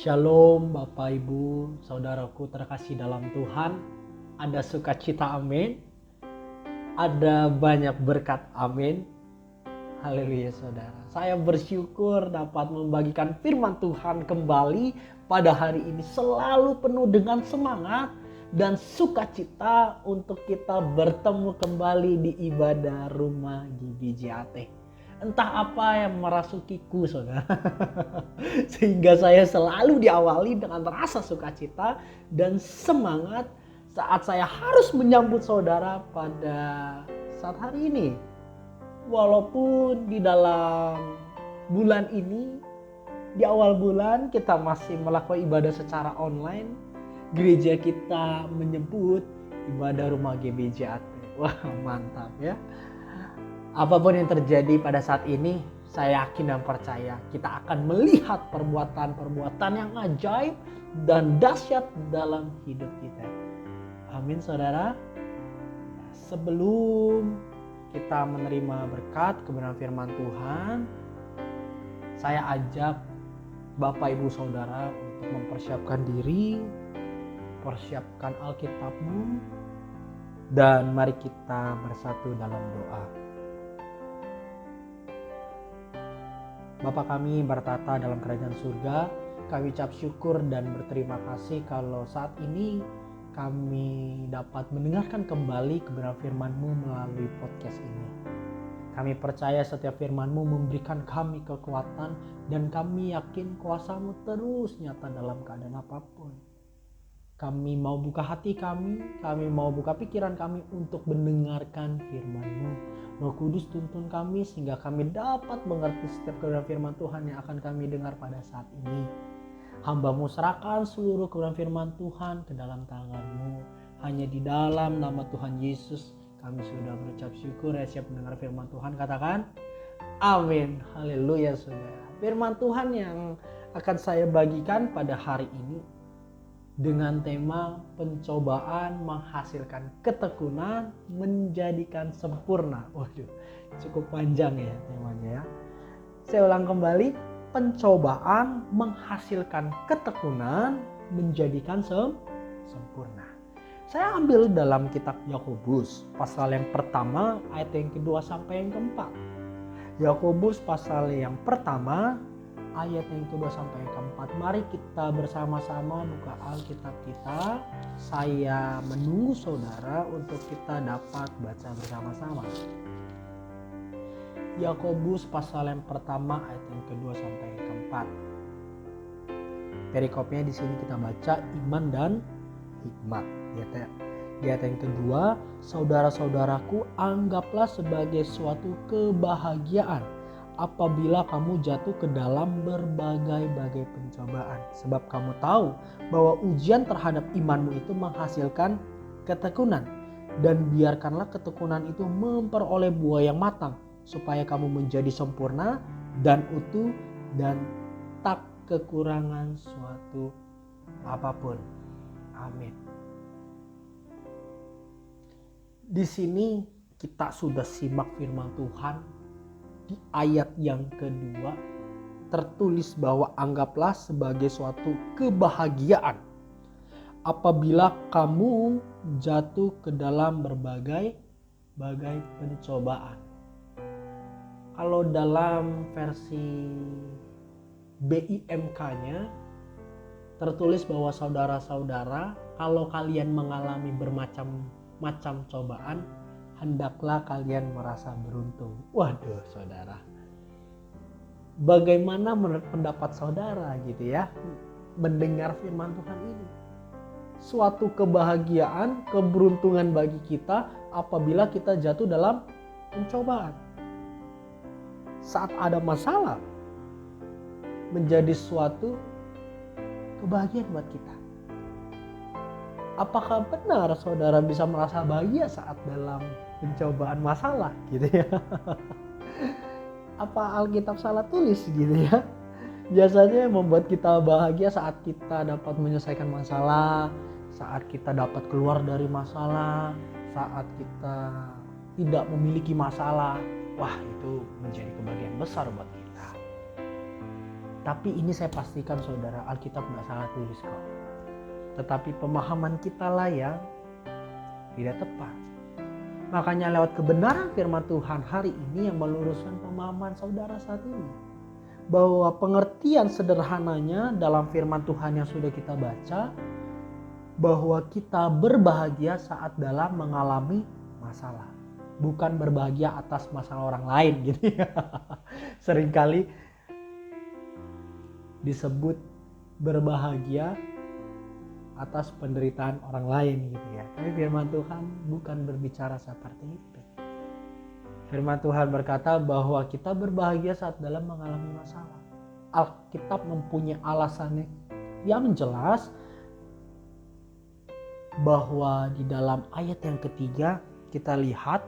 Shalom Bapak Ibu, saudaraku terkasih dalam Tuhan. Ada sukacita, amin. Ada banyak berkat, amin. Haleluya saudara. Saya bersyukur dapat membagikan firman Tuhan kembali pada hari ini, selalu penuh dengan semangat dan sukacita untuk kita bertemu kembali di ibadah rumah GBJAT. Entah apa yang merasukiku saudara. Sehingga saya selalu diawali dengan rasa sukacita dan semangat saat saya harus menyambut saudara pada saat hari ini. Walaupun di dalam bulan ini, di awal bulan kita masih melakukan ibadah secara online, gereja kita menyebut ibadah rumah GBJAT. Wah, mantap ya. Apapun yang terjadi pada saat ini, saya yakin dan percaya kita akan melihat perbuatan-perbuatan yang ajaib dan dahsyat dalam hidup kita. Amin saudara. Sebelum kita menerima berkat kebenaran firman Tuhan, saya ajak Bapak Ibu Saudara untuk mempersiapkan diri, persiapkan Alkitabmu, dan mari kita bersatu dalam doa. Bapa kami bertata dalam kerajaan surga, kami ucap syukur dan berterima kasih kalau saat ini kami dapat mendengarkan kembali kebenaran firman-Mu melalui podcast ini. Kami percaya setiap firman-Mu memberikan kami kekuatan dan kami yakin kuasa-Mu terus nyata dalam keadaan apapun. Kami mau buka hati kami mau buka pikiran kami untuk mendengarkan firman-Mu. Roh Kudus tuntun kami sehingga kami dapat mengerti setiap kebenaran firman Tuhan yang akan kami dengar pada saat ini. Hamba-Mu serahkan seluruh kebenaran firman Tuhan ke dalam tangan-Mu. Hanya di dalam nama Tuhan Yesus kami sudah berucap syukur ya, siap mendengar firman Tuhan. Katakan amin. Haleluya saudara. Firman Tuhan yang akan saya bagikan pada hari ini dengan tema pencobaan menghasilkan ketekunan menjadikan sempurna. Waduh, cukup panjang ya temanya ya. Saya ulang kembali, pencobaan menghasilkan ketekunan menjadikan sempurna. Saya ambil dalam kitab Yakobus pasal yang pertama ayat yang kedua sampai yang keempat. Yakobus pasal yang pertama ayat yang kedua sampai yang keempat. Mari kita bersama-sama buka Alkitab kita. Saya menunggu saudara untuk kita dapat baca bersama-sama. Yakobus pasal yang pertama ayat yang kedua sampai yang keempat. Perikopnya di sini kita baca iman dan hikmat. Di ayat yang kedua, saudara-saudaraku, anggaplah sebagai suatu kebahagiaan apabila kamu jatuh ke dalam berbagai-bagai pencobaan. Sebab kamu tahu bahwa ujian terhadap imanmu itu menghasilkan ketekunan. Dan biarkanlah ketekunan itu memperoleh buah yang matang, supaya kamu menjadi sempurna dan utuh dan tak kekurangan suatu apapun. Amin. Di sini kita sudah simak firman Tuhan. Di ayat yang kedua tertulis bahwa anggaplah sebagai suatu kebahagiaan apabila kamu jatuh ke dalam berbagai pencobaan. Kalau dalam versi BIMK-nya tertulis bahwa saudara-saudara, kalau kalian mengalami bermacam-macam cobaan, hendaklah kalian merasa beruntung. Waduh saudara, bagaimana menurut pendapat saudara gitu ya mendengar firman Tuhan ini? Suatu kebahagiaan, keberuntungan bagi kita apabila kita jatuh dalam pencobaan. Saat ada masalah menjadi suatu kebahagiaan buat kita. Apakah benar saudara bisa merasa bahagia saat dalam pencobaan masalah gitu ya? Apa Alkitab salah tulis gitu ya? Biasanya yang membuat kita bahagia saat kita dapat menyelesaikan masalah, saat kita dapat keluar dari masalah, saat kita tidak memiliki masalah. Wah, itu menjadi kebahagiaan besar buat kita. Tapi ini saya pastikan saudara, Alkitab nggak salah tulis kok. Tetapi pemahaman kita lah yang tidak tepat. Makanya lewat kebenaran firman Tuhan hari ini yang meluruskan pemahaman saudara saat ini. Bahwa pengertian sederhananya dalam firman Tuhan yang sudah kita baca, bahwa kita berbahagia saat dalam mengalami masalah. Bukan berbahagia atas masalah orang lain gitu ya. Seringkali disebut berbahagia atas penderitaan orang lain gitu ya. Tapi firman Tuhan bukan berbicara seperti itu. Firman Tuhan berkata bahwa kita berbahagia saat dalam mengalami masalah. Alkitab mempunyai alasannya yang jelas bahwa di dalam ayat yang ketiga kita lihat,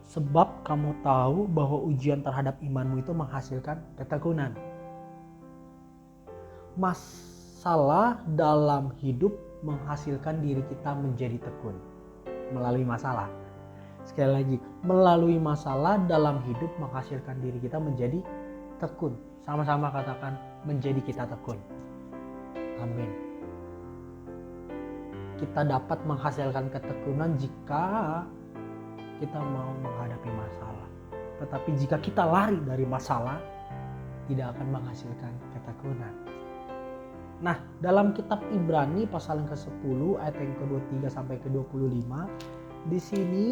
sebab kamu tahu bahwa ujian terhadap imanmu itu menghasilkan ketekunan. Masalah dalam hidup menghasilkan diri kita menjadi tekun melalui masalah. Sekali lagi, melalui masalah dalam hidup menghasilkan diri kita menjadi tekun. Sama-sama katakan, menjadi kita tekun. Amin. Kita dapat menghasilkan ketekunan jika kita mau menghadapi masalah. Tetapi jika kita lari dari masalah, tidak akan menghasilkan ketekunan. Nah, dalam kitab Ibrani pasal yang ke-10 ayat yang ke-23 sampai ke-25, di sini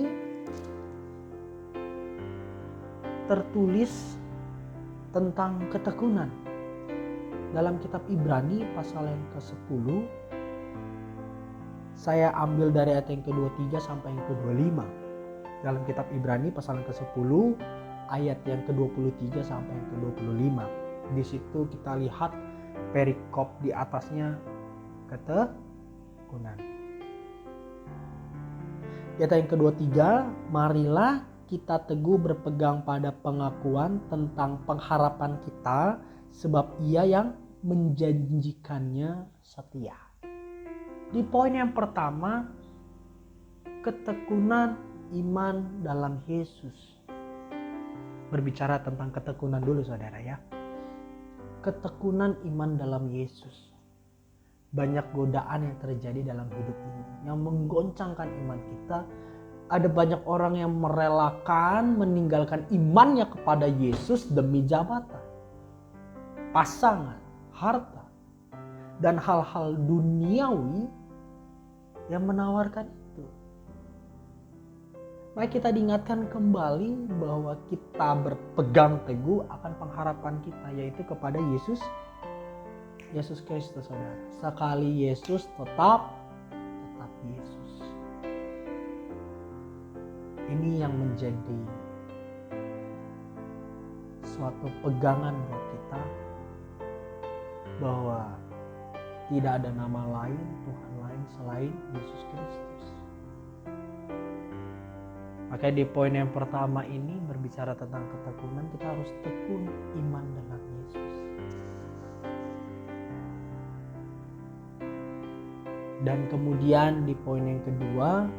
tertulis tentang ketekunan. Dalam kitab Ibrani pasal yang ke-10, saya ambil dari ayat yang ke-23 sampai yang ke-25. Dalam kitab Ibrani pasal yang ke-10 ayat yang ke-23 sampai yang ke-25. Di situ kita lihat perikop di atasnya ketekunan. Ayat yang ke-23, marilah kita teguh berpegang pada pengakuan tentang pengharapan kita, sebab Ia yang menjanjikannya setia. Di poin yang pertama, ketekunan iman dalam Yesus. Berbicara tentang ketekunan dulu saudara ya. Ketekunan iman dalam Yesus. Banyak godaan yang terjadi dalam hidup ini yang menggoncangkan iman kita. Ada banyak orang yang merelakan meninggalkan imannya kepada Yesus demi jabatan, pasangan, harta, dan hal-hal duniawi yang menawarkan itu. Mari kita diingatkan kembali bahwa kita berpegang teguh akan pengharapan kita, yaitu kepada Yesus Kristus, saudara. Sekali Yesus tetap Yesus. Ini yang menjadi suatu pegangan buat kita, bahwa tidak ada nama lain, Tuhan lain selain Yesus Kristus. Makanya di poin yang pertama ini berbicara tentang ketekunan, kita harus tekun iman dengan Yesus. Dan kemudian di poin yang kedua,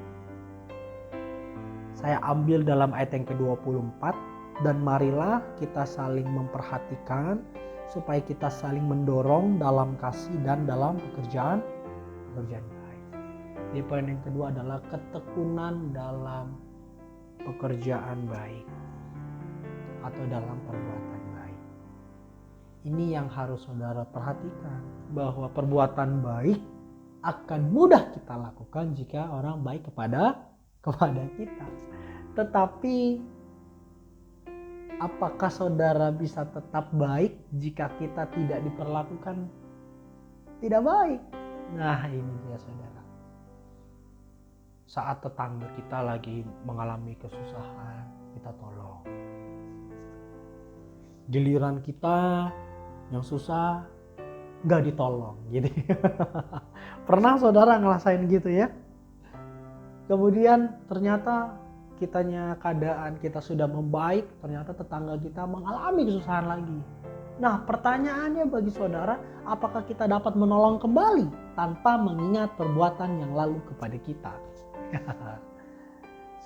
saya ambil dalam ayat yang ke-24, dan marilah kita saling memperhatikan supaya kita saling mendorong dalam kasih dan dalam pekerjaan baik. Di poin yang kedua adalah ketekunan dalam pekerjaan baik atau dalam perbuatan baik. Ini yang harus saudara perhatikan, bahwa perbuatan baik akan mudah kita lakukan jika orang baik kepada kita. Tetapi apakah saudara bisa tetap baik jika kita tidak diperlakukan tidak baik? Nah, ini dia saudara. Saat tetangga kita lagi mengalami kesusahan, kita tolong. Giliran kita yang susah gak ditolong gitu. Pernah saudara ngerasain gitu ya? Kemudian ternyata keadaan kita sudah membaik, ternyata tetangga kita mengalami kesusahan lagi. Nah, pertanyaannya bagi saudara, apakah kita dapat menolong kembali tanpa mengingat perbuatan yang lalu kepada kita?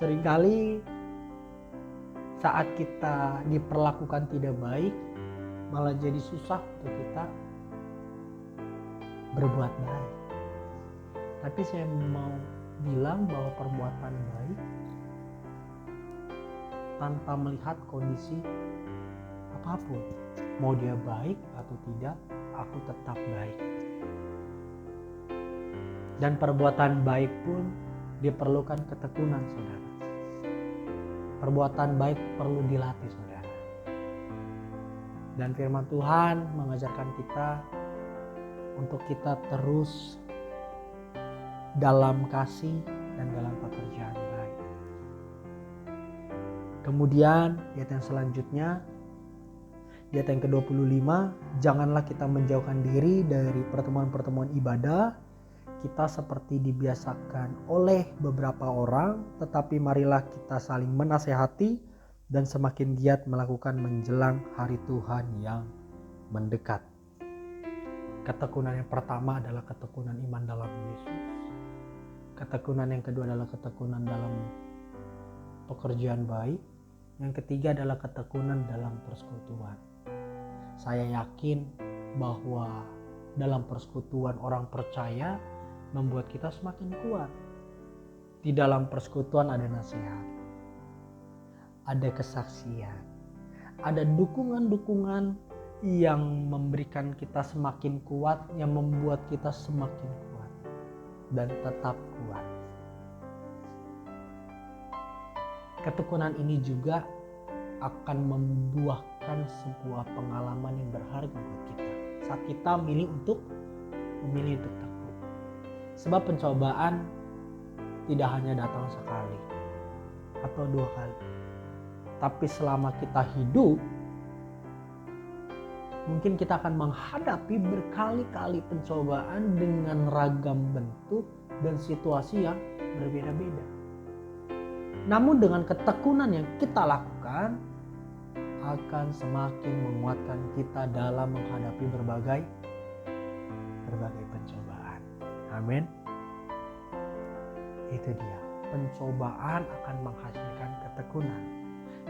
Seringkali saat kita diperlakukan tidak baik, malah jadi susah untuk kita berbuat baik. Tapi saya mau bilang bahwa perbuatan baik tanpa melihat kondisi apapun, mau dia baik atau tidak, aku tetap baik. Dan perbuatan baik pun diperlukan ketekunan, saudara. Perbuatan baik perlu dilatih, saudara. Dan firman Tuhan mengajarkan kita untuk kita terus dalam kasih dan dalam pekerjaan baik. Kemudian di ayat yang selanjutnya, di ayat yang ke-25, janganlah kita menjauhkan diri dari pertemuan-pertemuan ibadah, kita seperti dibiasakan oleh beberapa orang, tetapi marilah kita saling menasehati dan semakin giat melakukan menjelang hari Tuhan yang mendekat. Ketekunan yang pertama adalah ketekunan iman dalam Yesus. Ketekunan yang kedua adalah ketekunan dalam pekerjaan baik. Yang ketiga adalah ketekunan dalam persekutuan. Saya yakin bahwa dalam persekutuan orang percaya membuat kita semakin kuat. Di dalam persekutuan ada nasihat, ada kesaksian, ada dukungan-dukungan yang memberikan kita semakin kuat, yang membuat kita semakin kuat dan tetap kuat. Ketekunan ini juga akan membuahkan sebuah pengalaman yang berharga buat kita saat kita memilih untuk tekun. Sebab pencobaan tidak hanya datang sekali atau dua kali, tapi selama kita hidup, mungkin kita akan menghadapi berkali-kali pencobaan dengan ragam bentuk dan situasi yang berbeda-beda. Namun dengan ketekunan yang kita lakukan akan semakin menguatkan kita dalam menghadapi berbagai pencobaan. Amin. Itu dia. Pencobaan akan menghasilkan ketekunan.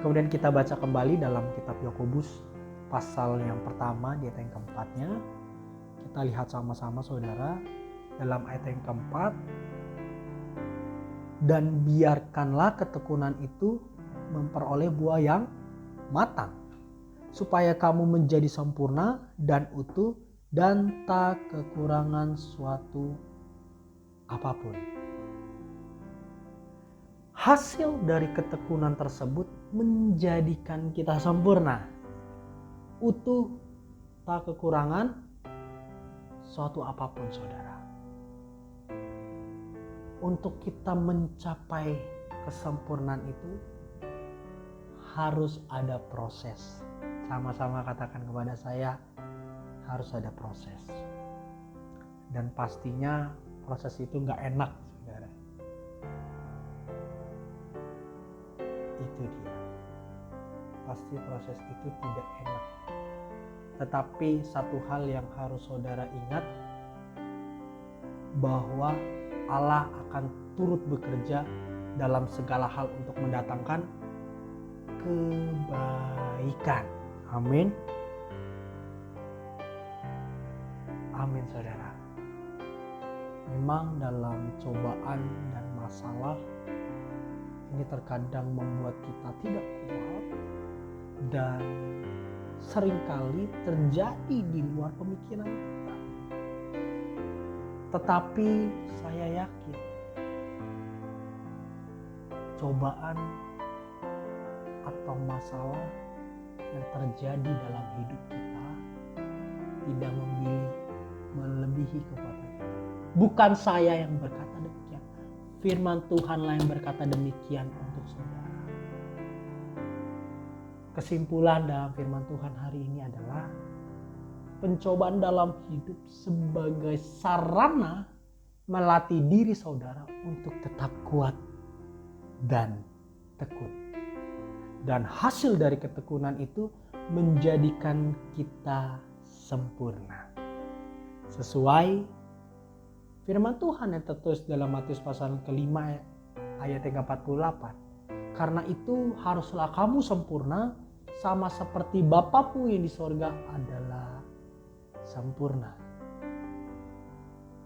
Kemudian kita baca kembali dalam kitab Yakobus pasal yang pertama di ayat yang keempatnya. Kita lihat sama-sama, saudara, dalam ayat yang keempat. Dan biarkanlah ketekunan itu memperoleh buah yang matang, supaya kamu menjadi sempurna dan utuh dan tak kekurangan suatu apapun. Hasil dari ketekunan tersebut menjadikan kita sempurna, utuh, tak kekurangan suatu apapun, saudara. Untuk kita mencapai kesempurnaan itu harus ada proses. Sama-sama katakan kepada saya, harus ada proses. Dan pastinya proses itu gak enak, saudara. Itu dia. Pasti proses itu tidak enak. Tetapi satu hal yang harus saudara ingat, bahwa Allah akan turut bekerja dalam segala hal untuk mendatangkan kebaikan. Amin. Amin, saudara. Memang dalam cobaan dan masalah ini terkadang membuat kita tidak kuat dan seringkali terjadi di luar pemikiran kita. Tetapi saya yakin cobaan atau masalah yang terjadi dalam hidup kita tidak melebihi kekuatan kita. Bukan saya yang berkata demikian, firman Tuhanlah yang berkata demikian untuk saudara. Kesimpulan dalam firman Tuhan hari ini adalah pencobaan dalam hidup sebagai sarana melatih diri saudara untuk tetap kuat dan tekun. Dan hasil dari ketekunan itu menjadikan kita sempurna. Sesuai firman Tuhan yang tertulis dalam Matius pasal ke-5 ayat yang ke-48. Karena itu haruslah kamu sempurna sama seperti Bapakmu yang di sorga adalah sempurna.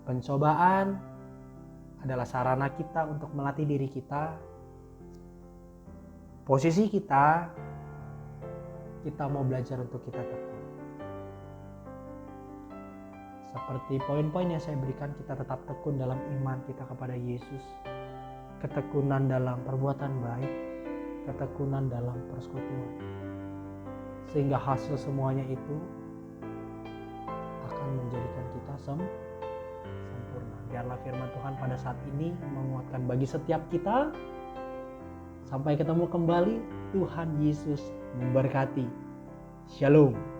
Pencobaan adalah sarana kita untuk melatih diri kita. Posisi kita mau belajar untuk kita tekun. Seperti poin-poin yang saya berikan, kita tetap tekun dalam iman kita kepada Yesus. Ketekunan dalam perbuatan baik, ketekunan dalam persekutuan. Sehingga hasil semuanya itu akan menjadikan kita sempurna. Biarlah firman Tuhan pada saat ini menguatkan bagi setiap kita. Sampai ketemu kembali, Tuhan Yesus memberkati. Shalom.